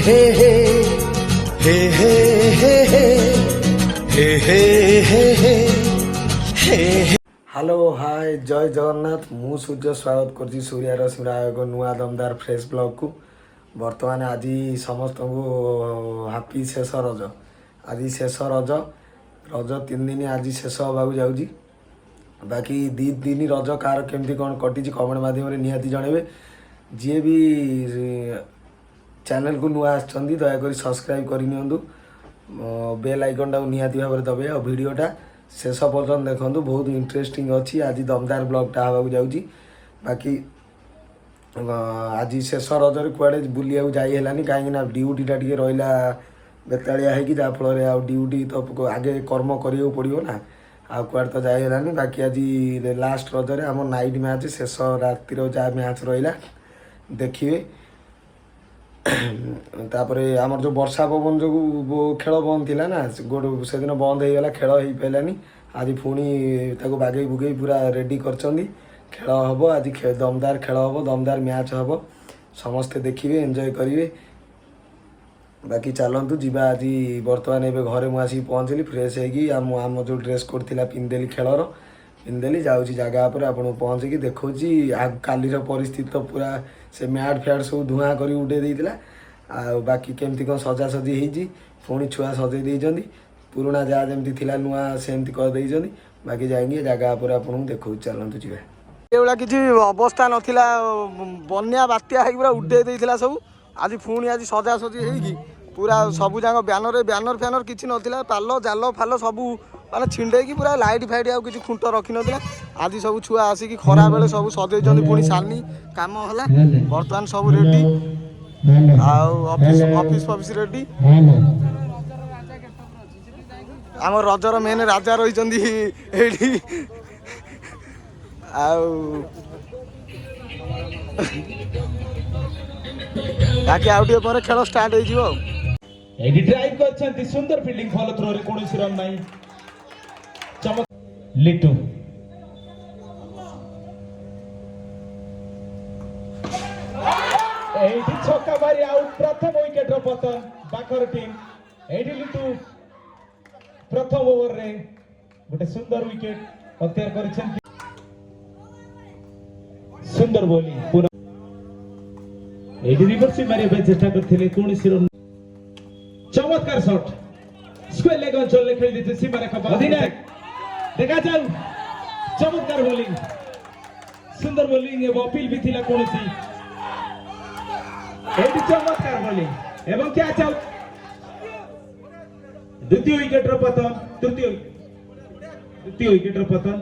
हे हे हे हे हे हे हे हे हे हे हे hello hi जय जगन्नाथ मु सूर्य स्वागत कर सूर्यार शिवरायक नुआ दमदार फ्रेश ब्लॉग को बर्तमान आज समस्त को हापी शेष रज आज शेष रज रज 3 दिन आज शेष होगा जाऊँगी बाकी 2 दिन रज कार केमती कौन कटी कमेंट माध्यम निहाती जनइबे जी भी चैनल को नुआ आछंदी दयाकोरी सब्सक्राइब करनी बेल आइकन टाक निहाती भाव दबे और वीडियोटा शेष पर्यटन देखूँ बहुत इंटरेस्टिंग अच्छी आज दमदार ब्लॉगटा होगा जाऊँगी बाकी आज शेष रजर कुआड़े बुलिया जाइलानी कहीं ड्यूटीटा टे रहा बेतालिया है जहाँफल आ ड्यूटी तो आगे कर्म करा पड़ो ना आ कुआड़े तो जाइलानी बाकी आज लास्ट रजरे आम नाइट मैच शेष रातिर जहाँ मैच रहा देखिए तापर आमर जो वर्षा पवन जो खेल बंद थी ना गोटे से दिन बंद हो गला खेल हो पारानी आज पुणी बागे बुगे पूरा रेडी कर खेल हम आज दमदार खेल हम दमदार मैच हम समस्ते देखिए एंजॉय करेंगे बाकी चलतु जा आज बर्तमान ए घरे मुझे पहुँचली फ्रेश होम जो ड्रेस कोड थी पिंधेली खेलर पिंधेली जाऊँगी जगह पर आपको पहुँचिकी देखा कालीर परिस्थिति तो पूरा से मैट फैट सब धूआं कर उठे देता आ बाकी केमती कौन सजासजी होती पुणी छुआ सजे देती पुराणा जहाँ जमी थी नुआ सेमती करदे बाकी जाएंगे जगह पर आपको देखा चलतु जी एगुला किसी अवस्था नाला बन्या बात्या पूरा उड़े देता सब आज पुणी आज सजासजी होगी पूरा सबू जाक ब्यानर ब्यानर फैनर किसी नाला पाल जाल फाल सबू माने छिंडे पूरा लाइट फाइट आउ किसी खुंट रखी नाला आज सब छुआ आसिक खरा बेले सब सजे पुणी सानी काम है बर्तमान सब रेडी ऑफिस फफिस रेडी आम रजर मेन राजा रही बाकी आउ टे खेल स्टार्ट हो ड्राइव करछंती सुंदर फील्डिंग फॉलो थ्रो रे कोनोसी रन नाही चमक लिटू एठी छक्का मारी आउट प्रथम विकेट रो पतन बाकर टीम एठी लिटू प्रथम ओवर रे गोटे सुंदर विकेट अत्यार करछंती सुंदर बॉलिंग पूरा एठी रिवर्स मारिया पे चेष्टा करथिले कोनोसी रन चमत्कार शॉट स्क्वायर लेग अंचल खेल देते सीमा रेखा अधिनायक देखा जाऊ चमत्कार बॉलिंग सुंदर बॉलिंग एवं अपील भी थिला कोनोसी एटी चमत्कार बॉलिंग एवं क्या चल द्वितीय विकेट रो पतन द्वितीय विकेट रो पतन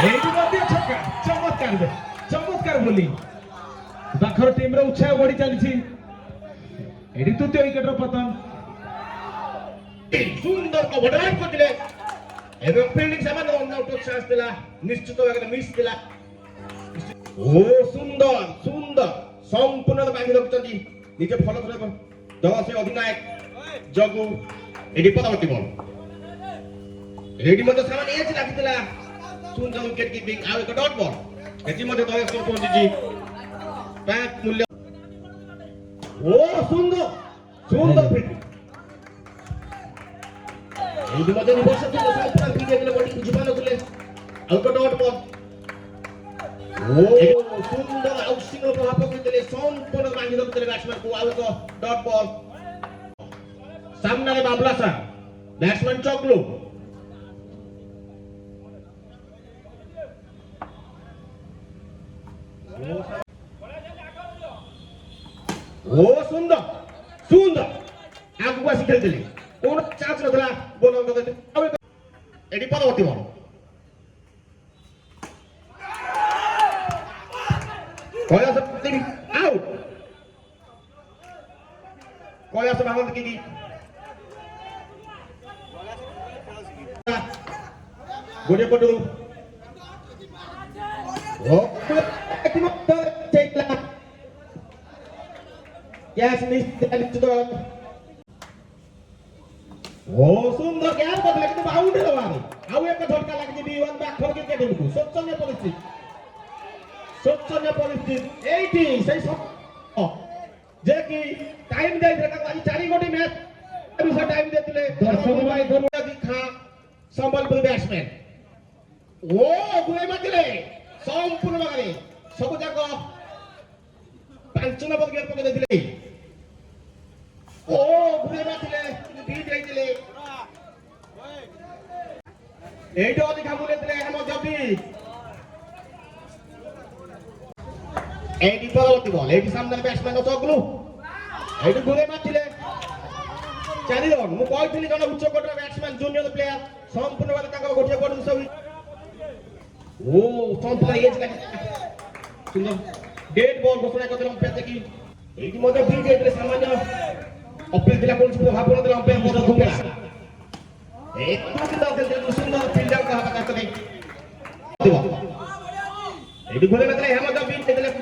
एटी मध्य छक्का चमत्कार बॉलिंग बाखर टीम रो उत्साह बढ़ी चली एटी तृतीय विकेट रो पतन सुंदर कवर ड्राइव करथिले एवं फील्डिंग सामान रन आउट चांस दिला निश्चित भागे मिस दिला ओ सुंदर सुंदर संपूर्ण बांधी रखछंती निजे फॉलो करे दस अधिनायक जगु एटी पदावती बॉल रेडी मते सामान एज लागितला सुंदर विकेट कीपिंग आ एक डॉट बॉल एजी मते दस को पहुंची पैक मूल्य ओ सुंदर सुंदर फील्डिंग एटी मते निवर्ष थे संपूर्ण विकेट ले बॉडी जुबान होले आउट डॉट बॉल ओ सुंदर आउटस्विंग प्रभाव पकड़ते संपूर्ण बांधी रखते बैट्समैन को आउट डॉट बॉल सामने बाबला सा बैट्समैन चकलू ओ सुंदर सुंदर आगु आसी खेलते कौन चांस नथला बॉल एटी पदवर्ती बॉल कयास आउट कयास भागवत की गोटे पटू ओ चेकला यस निश्चित ओ सुंदर क्या बदला लेकिन बाउंड्री लवानी आउ एक झटका लागी बी1 बैक फॉर क्रिकेट को शोचनीय परिस्थिति एट এইটি সেই যে কি টাইম ଦେଇଥିଲେ ତାକୁ ଆଜି 4 ଗୋଟି ମ୍ୟାଚ୍ ବିଷୟ ଟାଇମ୍ ଦେଇଥିଲେ ଦର୍ଶକ ଭାଇ ଗରୁଡ଼ା ଦୀକ୍ଷା ସମ୍ବଲପୁର ବ୍ୟାଟ୍ସମ୍ୟାନ୍ ଓ ଗୁଣେଇ ମାରିଥିଲେ ସମ୍ପୂର୍ଣ୍ଣ ଭାବରେ ସବୁ ଯାକ 5 ନମ୍ବର ଗେଟ୍ ପକେଇ ଦେଇଥିଲେ ଓ ଗୁଣେଇ ମାରିଥିଲେ ବିଟ୍ ହେଇଥିଲେ এইটা ଅଧିକା ବୁଲେଇଥିଲେ ଏହା ମଧ୍ୟ ବିଟ୍ এইটি পরবর্তী বল এইটি সামনে ব্যাটসম্যান চগলু এইটি ঘুরে মারছিলে 4 রান মু কইଥିଲି জনে উচ্চ কোটর ব্যাটসম্যান জুনিয়র প্লেয়ার সম্পূর্ণ ভাবে তাଙ୍କ গোটিয়ে কোট সব ও সম্পূর্ণ এজ লাগে সুন্দর ডেড বল ঘোষণা করতে অম্পায়ার দেখি এইটি মধ্যে বিট ହେଇଥିଲେ সামান্য অপিল দিলা কোন প্রভাব পড়ଥିଲା অম্পায়ার মধ্যে ঘুমেলা এই সুন্দর ফিল্ডার কা হাত কাটতে এইটি ঘুরে মারলে ଏହା ମଧ୍ୟ বিট ହେଇଥିଲେ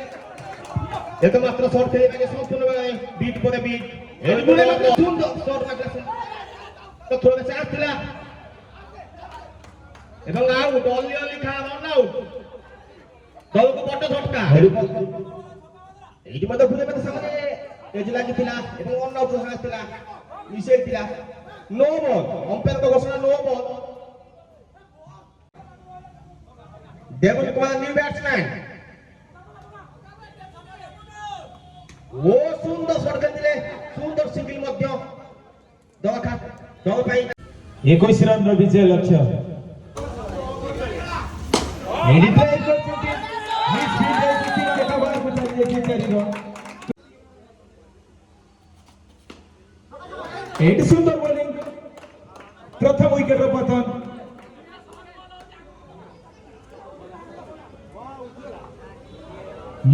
ଏକ ମାତ୍ର শট ଖେଳିବାକେ ସମ୍ପୂର୍ଣ୍ଣ ଭାବେ ବିଟ୍ ପରେ ବିଟ୍ ଏଠି ଗୁଣେ ମାତ୍ର ସୁନ୍ଦର ଶଟ୍ ମାରିଲା ତ ଥୋଡ଼େ ଚାନ୍ସ ଥିଲା ଏବଂ ଆଉଟ୍ ଅଲି ଅଲି ଖା ରନ୍ ଆଉଟ୍ ଦଳକୁ ବଡ଼ ଝଟକା ଏଇଠି ମଧ୍ୟ ଘୁରେ ମାତ୍ର ସାମନେ ଏଜ୍ ଲାଗିଥିଲା ଏବଂ ରନ୍ ଆଉଟ୍ ଆସିଥିଲା ମିଶେଇଥିଲା नो बॉल अंपायर घोषणा no ball Devil Kumar new batsman वो सुंदर शॉट खेलते सुंदर सिंगल मध्य दल पाई 21 रन रो विजय लक्ष्य एडी ट्राई करछथि मिस फील्ड रे किछि देखा बार पचारिए के चारि रन एडी सुंदर बॉलिंग प्रथम विकेट रो पतन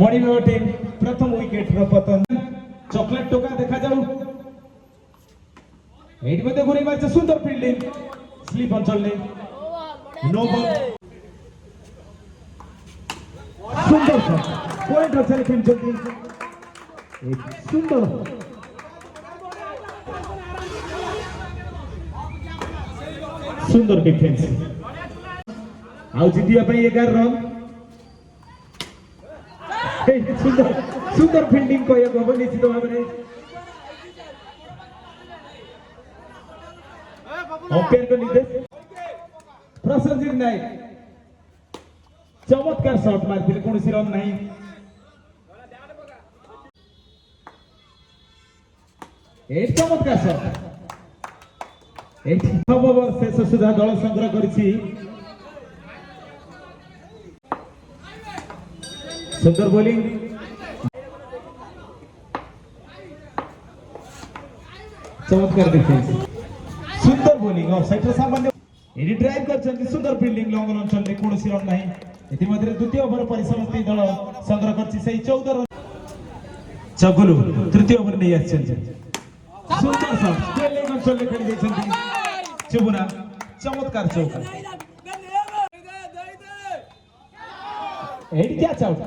मणिबाग टीम प्रथम विकेट रो पतन चॉकलेट टोका देखा जाऊ एडी मध्ये गुरी मारছে सुंदर फील्डिंग स्लिप अंचल ने नो बॉल सुंदर शॉट पॉइंट रचले खेल जल्दी एक सुंदर सुंदर डिफेंस आउ जितिया पे 11 रन सुंदर सुंदर फील्डिंग को एक होबो निश्चित भाबरे अंपायर को निर्देश प्रसन्नजीत नायक चमत्कार शॉट मारथिले कोनसी रन नाही एक चमत्कार शॉट एक ओवर शेष सुधा दल संग्रह करिछि सुंदर बॉलिंग चमत्कार डिफेंस सुंदर बॉलिंग ऑफ साइड सामान्य एडी ड्राइव करछन सुंदर फील्डिंग लॉन्ग रन चले कोनसी रन नाही एति मध्ये द्वितीय ओवर परिसमाप्ति दल संग्रह करछि सही 14 रन चगुलु तृतीय ओवर नै आछन सुंदर शॉट स्टेलिंग रन चले खेल दैछन चुबुना चमत्कार चौका एडी क्या चाउट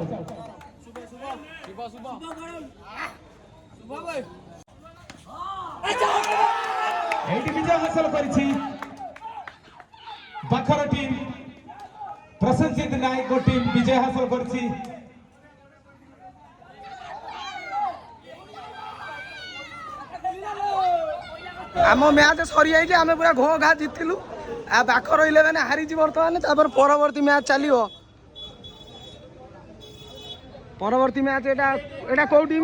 एडी विजय हासिल करिछि बाखर टीम प्रसन्नजीत नायक को टीम विजय हासिल करिछि आम मैच सरी जाइए आम पूरा घो घा जीतलु आ बाखर 11 हारी बर्तमान परवर्ती मैच चलो परवर्ती मैच एटा कौ टीम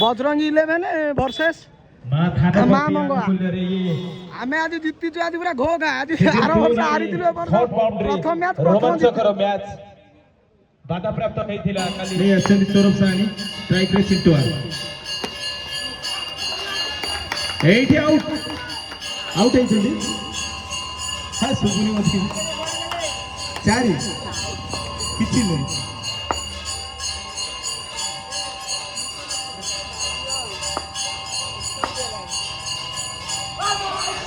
बजरंगी 11 वर्सेस मां मंगला आम आज जीतीचु आज पूरा घो घा आज आर वर्ष हारी प्रथम मैच रोमांचकर मैच बाधा प्राप्त होइथिला काली सौरभ सानी स्ट्राइक रे चिंटुआ एटी आउट आउट है जल्दी हां सुबुनी मत चारि किछि नहीं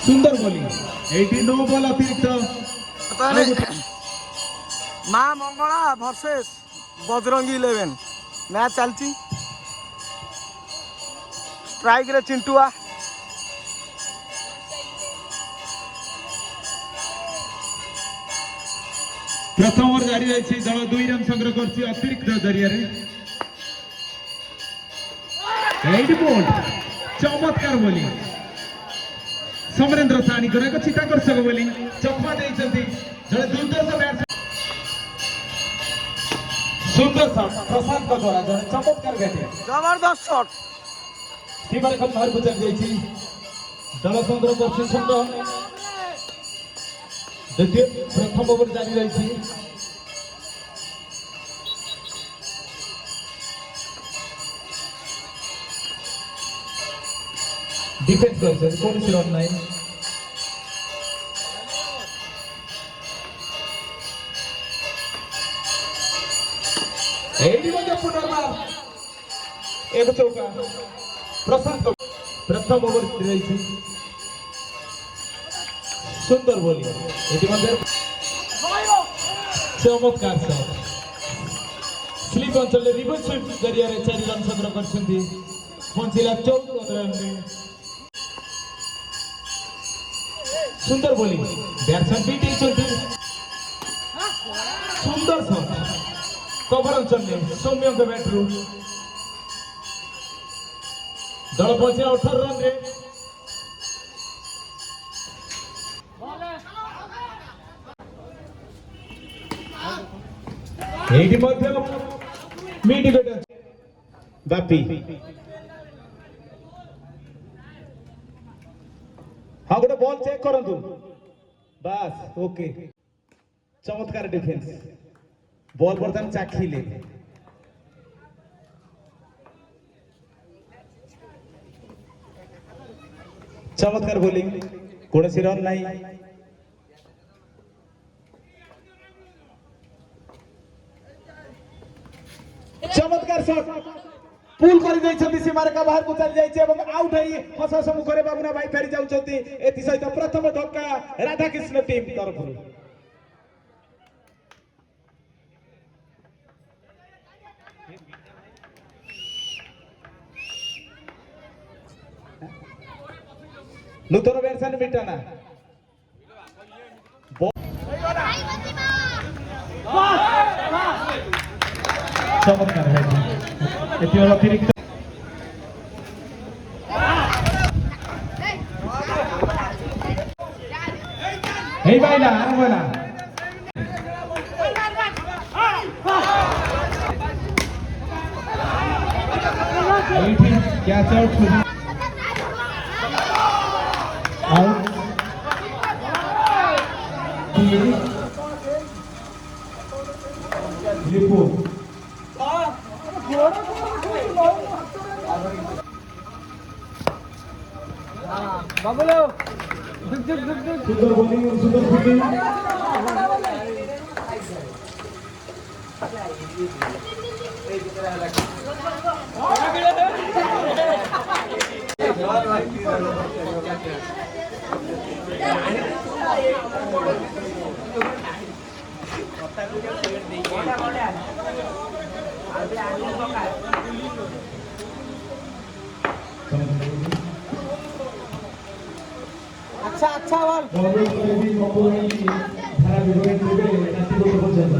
सुंदर बॉलिंग 89 बॉल अतिरिक्त मां मंगला वर्सेस बजरंगी 11 मैच चलती स्ट्राइक रे चिंटुआ प्रथम ओवर जारी रही दल 2 रन संग्रह कर अतिरिक्त जरिया ଏଇଠି ବୋଲ୍ଡ ଚମତ୍କାର ବୋଲିଂ ସମରେନ୍ଦ୍ର ସାହାଣୀଙ୍କର ଏକ ଚିତ୍ତାକର୍ଷକ ବୋଲିଂ ଚକମା ଦେଇଛନ୍ତି ଜଣେ ଦୁର୍ଦ୍ଦଶ ବ୍ୟାଟ୍ସମ୍ୟାନ୍ ସୁନ୍ଦର ଶଟ୍ ପ୍ରଶାନ୍ତ ଦ୍ୱାରା ଜଣେ ଚମତ୍କାର ବ୍ୟାଟିଂ ଜବରଦସ୍ତ ଶଟ୍ ସୀମାରେ ଖତ ବାହାରକୁ ଚାଲି ଯାଇଛି ଦଳ ସଂଗ୍ରହ କରୁଛି ସୁନ୍ଦର ଦ୍ୱିତୀୟ ପ୍ରଥମ ଓଭର ଜାରି ରହିଛି ডিফেন্স করছেন কৌশি রান নাই এইটি মধ্যে পুনর্বার এক চৌকা প্রশান্ত প্রথম ওভার রয়েছে সুন্দর বোলিং এটি মধ্যে চমৎকার শট স্লিপ অঞ্চলে রিভার্স সুইপ জরিয়ারে 4 রান সংগ্রহ করছেন পঞ্চিলা 14 রানে সুন্দর বোলিং ব্যাটসম্যান বিট ହେଇଛନ୍ତି সুন্দর শট কভার অঞ্চলে সৌম্যଙ୍କ ব্যাটରୁ দଳ ପହଞ୍ଚିଲା 18 ରନରେ ଏଇଠି ମଧ୍ୟ ମିଡ୍ ବିକେଟ୍ ଅଛି ବାପି हाँ गोटे बॉल चेक करंतु बस ओके चमत्कार डिफेंस बॉल बर्तमान चाखिले चमत्कार बोलिंग कौन सी रन नहीं चमत्कार शॉट पुल कर दैछथि सीमारेखा बाहर को चल जाइछे एवं आउट है हस हस मुखरे बाबुना भाई फेरी जाउछथि एथि सहित प्रथम धक्का राधाकृष्ण टीम तरफरु नूतन बैट्समैन मिटाना चमत्कार है এটিও অতিরিক্ত এই বাইলা আর বলা এইটি ক্যাচ আউট আউট রিপোর্ট বাবুলো সুন্দর বোলিং সুন্দর ফিল্ডিং अच्छा अच्छा बॉल बॉलिंग पर भी कपूर की धारा विकेट देवे नाती को पहुंचेगा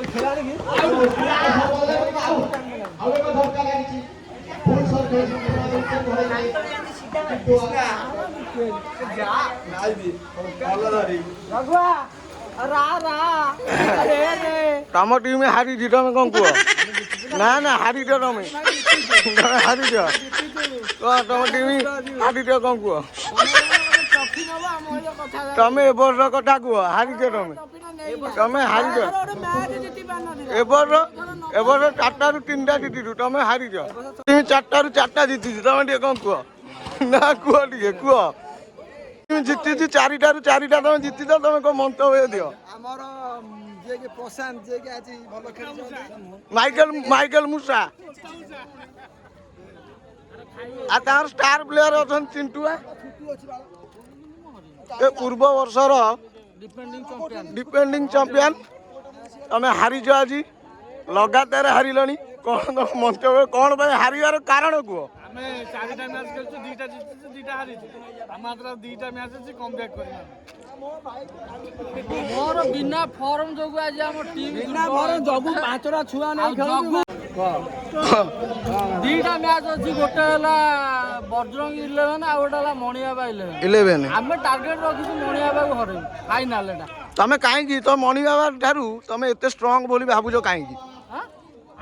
खिलाड़ी की तम टीम हारी तुम कौन कह ना ना हारी तुम हारी तुम टीम हारी कौन कह तुम ए वर्ष कथा कह हारी तुम तुम हारी एवर्ष 4 ରୁ 3ଟା ଜିତିଛୁ तुम हारी तुम 4 ରୁ 4ଟା ଜିତିଛୁ तुम टे कौन कह ना कह टे कह तुम जीति 4ଟା ରୁ 4ଟା तुम जीतिଛ तुम कौन मंतव्य दियो माइकल मूसा तार स्टार प्लेयर अच्छा चिंटुआ पूर्व वर्षर डिपेंडिंग चैंपियन तुम हारीच आज लगातार हारिल कौन मंतव्य कौन हारिबार कारण कह ଆମେ 4ଟା ମ୍ୟାଚ୍ ଖେଳିଛୁ 2ଟା ଜିତିଛୁ 2ଟା ହାରିଛୁ ମାତ୍ର 2ଟା ମ୍ୟାଚ୍ ଅଛି କମ୍ ବ୍ୟାକ୍ କରିନା ମୋର ବିନା ଫର୍ମ ଯୋଗୁ ଆଜି ଆମ ଟିମ୍ ବିନା ଫର୍ମ ଯୋଗୁ 5ଟା ଛୁଆ ନେଇ ଖେଳୁଛୁ 2ଟା ମ୍ୟାଚ୍ ଅଛି ଗୋଟେ ହେଲା ବଜରଙ୍ଗୀ 11 ଆଉ ଗୋଟେ ହେଲା ମଣିଆବା 11 11 ଆମେ ଟାର୍ଗେଟ ରଖିଛୁ ମଣିଆବାକୁ ହରେଇବୁ ଫାଇନାଲ ଏଟା ତମେ କାହିଁକି ତ ମଣି ବାବା ଠାରୁ ତମେ ଏତେ ଷ୍ଟ୍ରଙ୍ଗ ବୋଲି ଭାବୁଛ କାହିଁକି ଆଁ?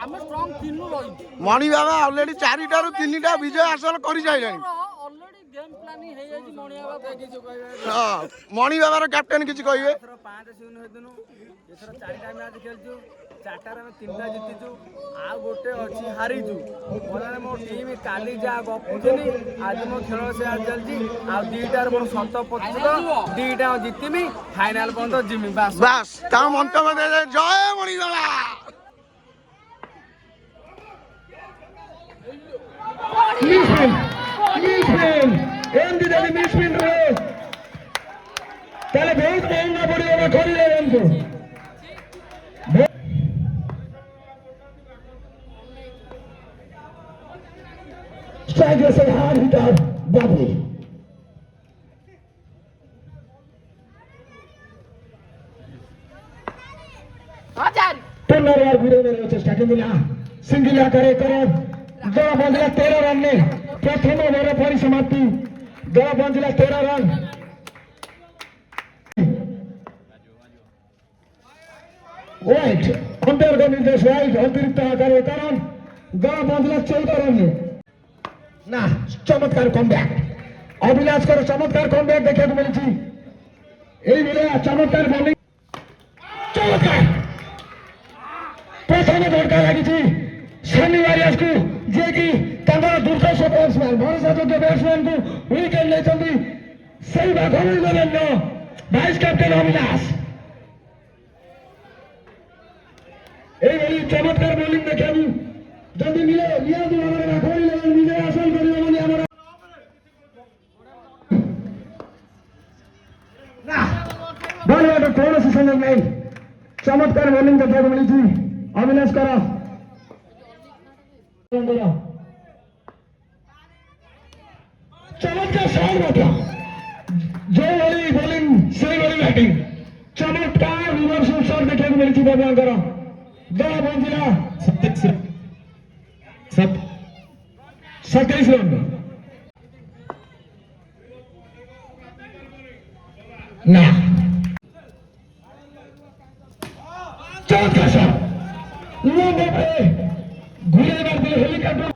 ଆମେ ଷ୍ଟ୍ରଙ୍ଗ ତିନୁ ରହିଛୁ ମଣି ବାବା ଅଲରେଡି 4ଟାରୁ 3ଟା ବିଜୟ ହାସଲ କରିସାରିଲାଣି ଅଲରେଡି ଗେମ୍ ପ୍ଲାନିଂ ହେଇଯାଇଛି ମଣିଆବା କିଛି କହିବେ ହଁ ମଣି ବାବାର କ୍ୟାପ୍ଟେନ କିଛି କହିବେ 5-0 ହେଦିନୁ ଏଥର 4ଟା ମ୍ୟାଚ୍ ଖେଳିଛୁ 4ଟାରେ ଆମେ 3ଟା ଜିତିଛୁ ଆଉ ଗୋଟେ ଅଛି ହାରିଛୁ ମାନେ ମୋ ଟିମ୍ କାଲି ଯାହା ଗପୁଥିଲି ଆଜି ମୋ ଖେଳ ସେୟା ଚାଲିଛି ଆଉ 2ଟାରେ ମୋର 100% 2ଟା ଜିତିମି ଫାଇନାଲ ପର୍ଯ୍ୟନ୍ତ ଯିମି ବାସ୍ ବାସ୍ ତା ମନ୍ତବ୍ୟ ଦେଲେ ଜୟ ମଣି ବାବା ଏମିତି ଯଦି ମିସଫିଲ୍ଡ ରହେ ତାହେଲେ ବହୁତ ମହଙ୍ଗା ପଡ଼ିବ କରିଲେ ଏମାନଙ୍କୁ Strike is a hard hitter, Bubbly. पुनर्वार घुरे मेरे चेष्टा केला सिंगल आकारे करण दल बंजिला 13 रन ने प्रथम ओभर परिसमाप्ति दल बंजिला 13 रन वाइट अंपायर का निर्देश वाइट अतिरिक्त आकारे करण दल बंजिला 14 रन ने ना चमत्कार कमब्याक अभिलाषको चमत्कार कमब्याक देखा मिली चमत्कार बॉलिंग चमत्कार प्रथम झटका लगी सनी वारियर्स को जे कि दुर्दश बैट्समैन भरोसा योग्य बैट्समैन को विकेट लेते सही भाग भाइस कैप्टेन अभिलाष यही चमत्कार बोलिंग देखा जल्दी मिले विजय हासिल कर कौन सी संयोग नहीं चमत्कार बोलिंग देखा मिली अभिलाष कर चमत्कार शॉट बता जो वाली बॉलिंग सही वाली बैटिंग चमत्कार रिवर्सल शॉट देखा मिली थी भगवान कर 2 बंजिला 27 रन ना चमत्कार शॉट लंबे पे घुरे मारते हेलीकॉप्टर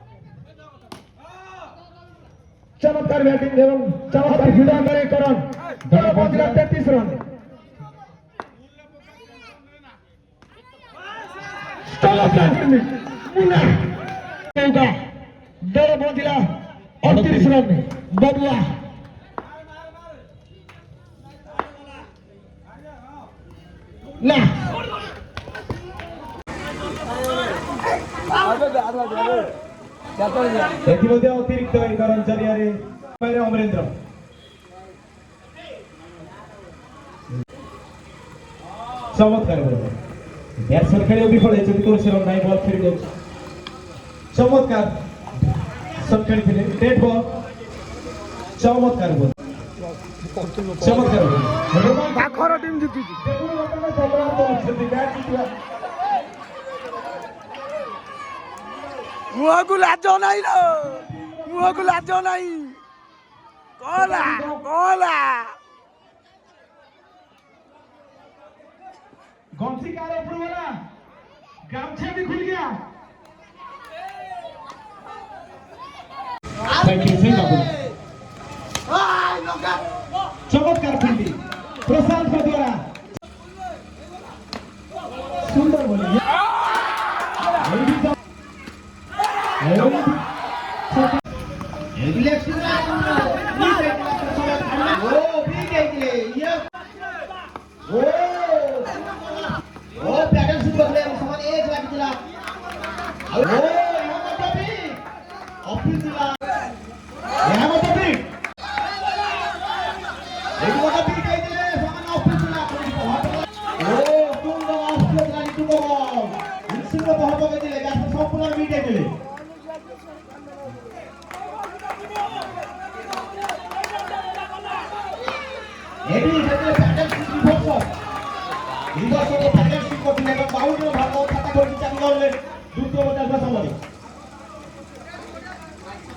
चमत्कार बैटिंग एवं चमत्कार जुड़ा करे करण 2 बंजिला 33 रन चमत्कार मुन्ना 2 बंजिला 38 रन बबुआ ना ଏଥିମଧ୍ୟ ଅତିରିକ୍ତ କର୍ମଚାରୀ ଅମରେନ୍ଦ୍ର ଚମତ୍କାର ବ୍ୟାଟ୍ସମ୍ୟାନ ଖେଳିବା ବିଫଳ ହେଇଛନ୍ତି କୌଣସି ରନ୍ ନାହିଁ ବଲ୍ ଫେରି ଯାଉଛି ଚମତ୍କାର ସଟ୍ ଖେଳିଥିଲେ ଡେଡ୍ ବଲ୍ ଚମତ୍କାର ବଲ୍ ଚମତ୍କାର ପାଖର ଟିମ୍ ଜିତିଛି ମୁହଁକୁ ଲାଜ ନାହିଁ ଲୋ ମୁହଁକୁ ଲାଜ ନାହିଁ କଲା କଲା गमछी कार ऊपर वाला गमछा भी खुल गया थैंक यू सिंह बाबू चमत्कार फील्डिंग प्रशांत का द्वारा सुंदर बोलिंग নিদর্শন প্যাকেট করছেন এবং বাউন্ডারি ভালো খাতা করতে চালু করলেন দ্বিতীয় পঞ্চাশ সময়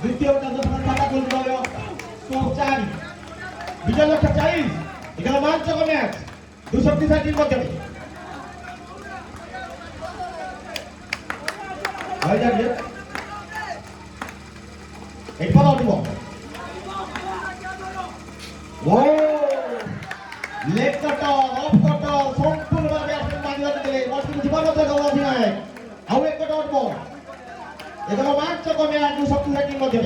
দ্বিতীয় পঞ্চাশ খাতা করতে হবে তো 4 বিজয় লক্ষ্য 40 এখানে রোমাঞ্চক ম্যাচ 230 মধ্যে হয়ে যাবে এরপর উঠব ও লেগ কাটা অফ কাটা সম্পূর্ণভাবে আসলে মাঝে দিলে অস্ট্রেলিয়া জীবনত অধিনায়ক আউ এক কাটা উঠব এখানে রোমাঞ্চক ম্যাচ 230 মধ্যে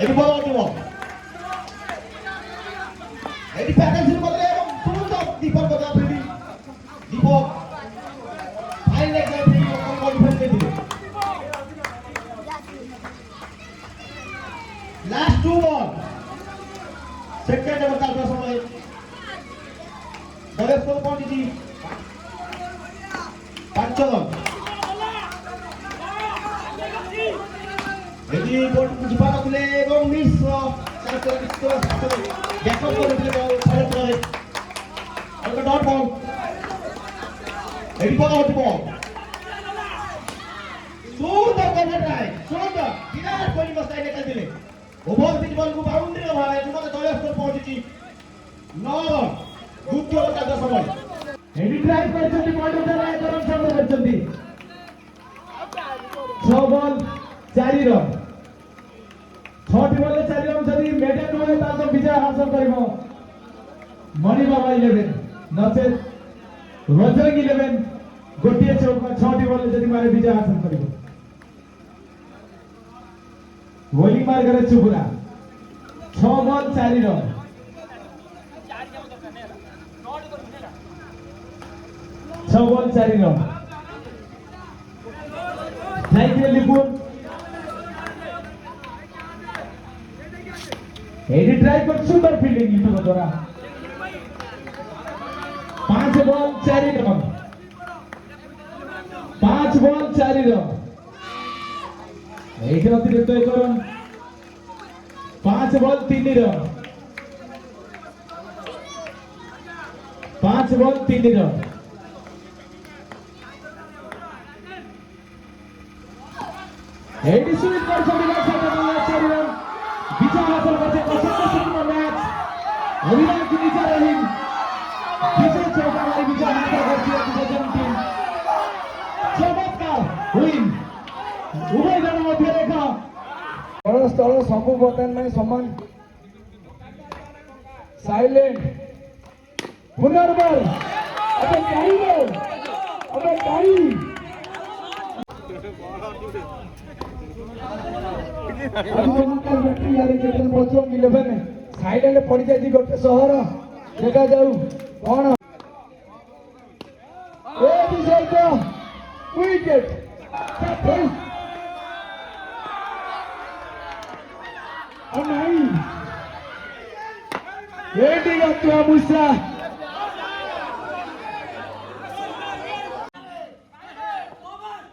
এরপর উঠব এটি প্যাকেজ শুরু করলে এবং সুন্দর দীপক কথা ফিরি দীপক ফাইনাল এক্সাম ফিরি কনফারেন্স দিবে লাস্ট 2 বল সেকেন্ড এবং তারপর সময় দলের স্কোর পৌঁছেছি 5 রান এটি বল জিপানো তুলে এবং মিস ব্যাকআপ করে দিলে বল সাড়ে করে একটা ডট বল এটি বল আউট বল সুন্দর কভার রাইট সুন্দর বিরাট কোহলি মস্তাই নেতা দিলে ওভার পিচ বলକୁ বাউন্ডারি ভাবে তোমাদের দলের স্কোর পৌঁছেছি 9 রান দ্বিতীয় কাজ সময় এডি ট্রাই করছেন পয়েন্ট দ্বারা করণ সংগ্রহ করছেন 6 বল 4 রান 6টি বলে 4 রান যদি মেডেন হয় তাহলে বিজয় হাসল করিব মণি বাবা 11 নচেত রজরং 11 গোটিয়ে চৌকা 6টি বলে যদি মারে বিজয় হাসল করিব বোলিং মার্গরে চুপুরা 6 বল 4 রান 6 বল 4 রান সাইকেল লিপুন এডি ট্রাই করে সুন্দর ফিল্ডিং লিপুন দ্বারা 5 বল 4 রান 5 বল 4 রান এইটা অতিরিক্ত করুন 5 বল 3 রান 5 বল 3 রান এডি সুইট করছেন চারি রান বিজয় হাসল করছে 65 ম্যাচ অধিনায়ক নিজার রহিম বিজয় চৌকা মারি বিজয় হাসল করছে 2017 চমৎকার উইন উভয় দল মধ্যে রেখা স্থଳ ସବୁ ବର୍ତ୍ତମାନ ପାଇଁ ସମାନ ସାଇଲେଣ୍ଟ ପୁନର୍ବାର ଏବେ କାହିଁରେ ଏବେ କାହିଁ ଚମତ୍କାର ବ୍ୟାଟିଂ ଆରେ କେତନ ବଜରଙ୍ଗ 11 ସାଇଲେଣ୍ଟ ପଡ଼ିଯାଇଛି ଗୋଟେ ସହର ଦେଖାଯାଉ କଣ ଏ ବିଜୟ ୱିକେଟ नहीं एटी गत्वा मुसा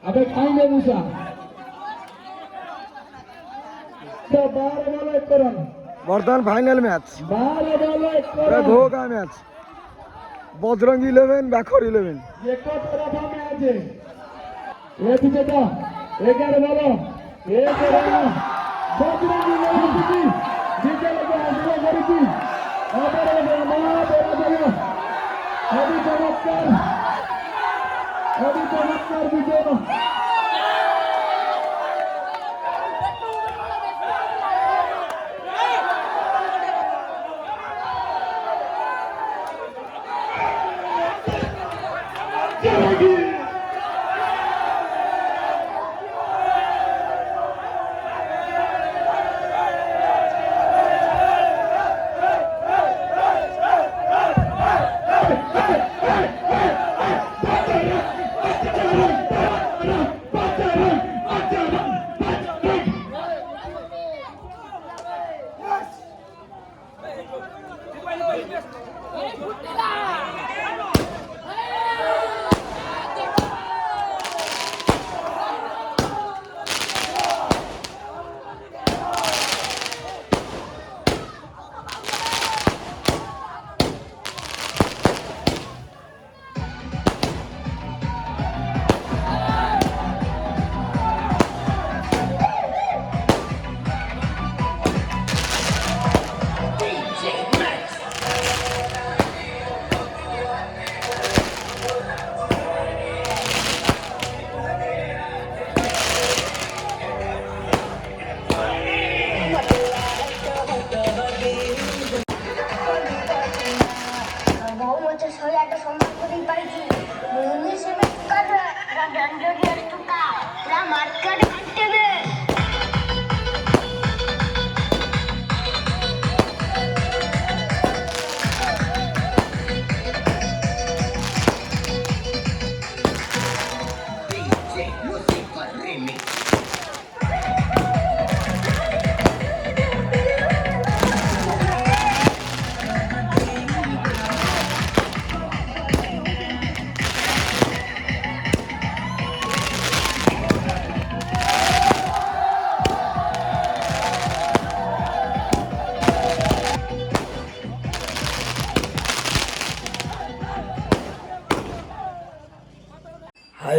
अबे खाएंगे मुसा तो 12 बॉल 1 रन ବର୍ତ୍ତମାନ ଫାଇନାଲ ମ୍ୟାଚ୍ 12 बॉल 1 ପୁରା रन ଘୋଗା ମ୍ୟାଚ୍ ବଜରଙ୍ଗ 11 ବାଖର 11 एक तरफा मैच है ये पीछे तो 11 बॉल 1 रन बजरंगी लगी जीते लगे हासिल करी अबे महा बेरा अभी चमत्कार विजय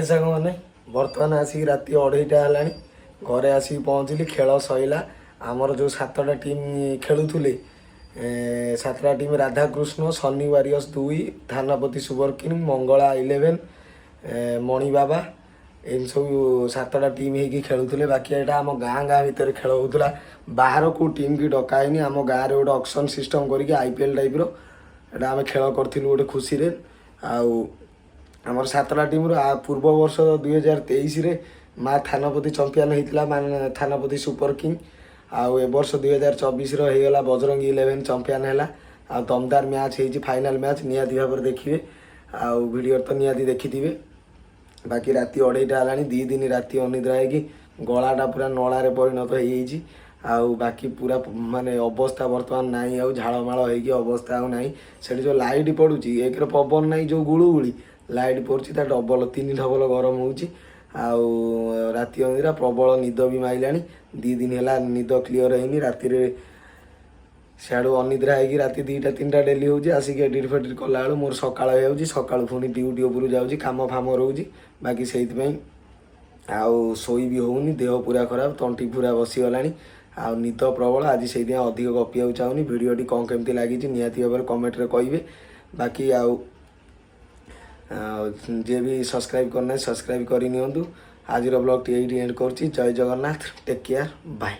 ହାଇ ସାଙ୍ଗମାନେ ବର୍ତ୍ତମାନ ଆସିକି ରାତି 2:30 ହେଲାଣି ଘରେ ଆସିକି ପହଞ୍ଚିଲି ଖେଳ ସଇଲା ଆମର ଯେଉଁ 7ଟା ଟିମ୍ ଖେଳୁଥିଲେ 7ଟା team Radhakrishna Sunny warriors 2 Thanapati super king Mangala 11 Manibaba ଏମିତି ସବୁ 7ଟା ଟିମ୍ ହେଇକି ଖେଳୁଥିଲେ ବାକି ଏଇଟା ଆମ ଗାଁ ଭିତରେ ଖେଳ ହେଉଥିଲା ବାହାର କେଉଁ ଟିମ୍ କି ଡକା ହେଇନି ଆମ ଗାଁରେ ଗୋଟେ ଅକ୍ସନ୍ ସିଷ୍ଟମ୍ କରିକି IPL ଟାଇପ୍ର ଏଇଟା ଆମେ ଖେଳ କରିଥିଲୁ ଗୋଟେ ଖୁସିରେ ଆଉ ଆମର 7ଟା ଟିମ୍ରୁ ପୂର୍ବ ବର୍ଷ 2023ରେ ମା ଥାନାପତି ଚମ୍ପିଆନ୍ ହେଇଥିଲା ମାନେ ଥାନାପତି ସୁପର କିଙ୍ଗ ଆଉ ଏ ବର୍ଷ 2024ର ହେଇଗଲା ବଜରଙ୍ଗୀ 11 ଚମ୍ପିଆନ୍ ହେଲା ଆଉ ଦମଦାର ମ୍ୟାଚ୍ ହେଇଛି ଫାଇନାଲ୍ ମ୍ୟାଚ୍ ନିହାତି ଭାବରେ ଦେଖିବେ ଆଉ ଭିଡ଼ିଓରେ ତ ନିହାତି ଦେଖିଥିବେ ବାକି ରାତି 2:30 ହେଲାଣି 2 ଦିନ ରାତି ଅନିଦ୍ରା ହେଇକି ଗଳାଟା ପୁରା ନଳାରେ ପରିଣତ ହେଇଯାଇଛି ଆଉ ବାକି ପୁରା ମାନେ ଅବସ୍ଥା ବର୍ତ୍ତମାନ ନାହିଁ ଆଉ ଝାଳମାଳ ହେଇକି ଅବସ୍ଥା ଆଉ ନାହିଁ ସେଠି ଯେଉଁ ଲାଇଟ୍ ପଡ଼ୁଛି ଏକରେ ପବନ ନାହିଁ ଯେଉଁ ଗୁଳୁଗୁଳି ଲାଇଟ୍ ପଡ଼ୁଛି ତା ଡବଲ 3 ଡବଲ ଗରମ ହେଉଛି ଆଉ ରାତି ଅନିଦ୍ରା ପ୍ରବଳ ନିଦ ବି ମାଇଲାଣି 2 ଦିନ ହେଲା ନିଦ କ୍ଲିଅର ହେଇନି ରାତିରେ ସିଆଡ଼ୁ ଅନିଦ୍ରା ହେଇକି ରାତି 2ଟା 3ଟା ଡେଲି ହେଉଛି ଆସିକି ଏଡ଼ିଟ୍ ଫେଡ଼ିଟ୍ କଲାବେଳୁ ମୋର ସକାଳ ହେଇଯାଉଛି ସକାଳୁ ପୁଣି ଡ୍ୟୁଟି ଉପରୁ ଯାଉଛି କାମ ଫାମ ରହୁଛି ବାକି ସେଇଥିପାଇଁ ଆଉ ଶୋଇ ବି ହେଉନି ଦେହ ପୁରା ଖରାପ ତଣ୍ଟି ପୁରା ବସିଗଲାଣି ଆଉ ନିଦ ପ୍ରବଳ ଆଜି ସେଇଥିପାଇଁ ଅଧିକ ଗପିବାକୁ ଚାହୁଁନି ଭିଡ଼ିଓଟି କ'ଣ କେମିତି ଲାଗିଛି ନିହାତି ଭାବରେ କମେଣ୍ଟରେ କହିବେ ବାକି ଆଉ ଯିଏ ବି ସବସ୍କ୍ରାଇବ୍ କରିନାହିଁ ସବସ୍କ୍ରାଇବ୍ କରିନିଅନ୍ତୁ ଆଜିର ବ୍ଲଗ୍ଟି ଏଇଠି ଏଣ୍ଡ କରୁଛି ଜୟ Jagannath take care bye.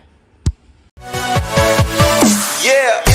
Yeah.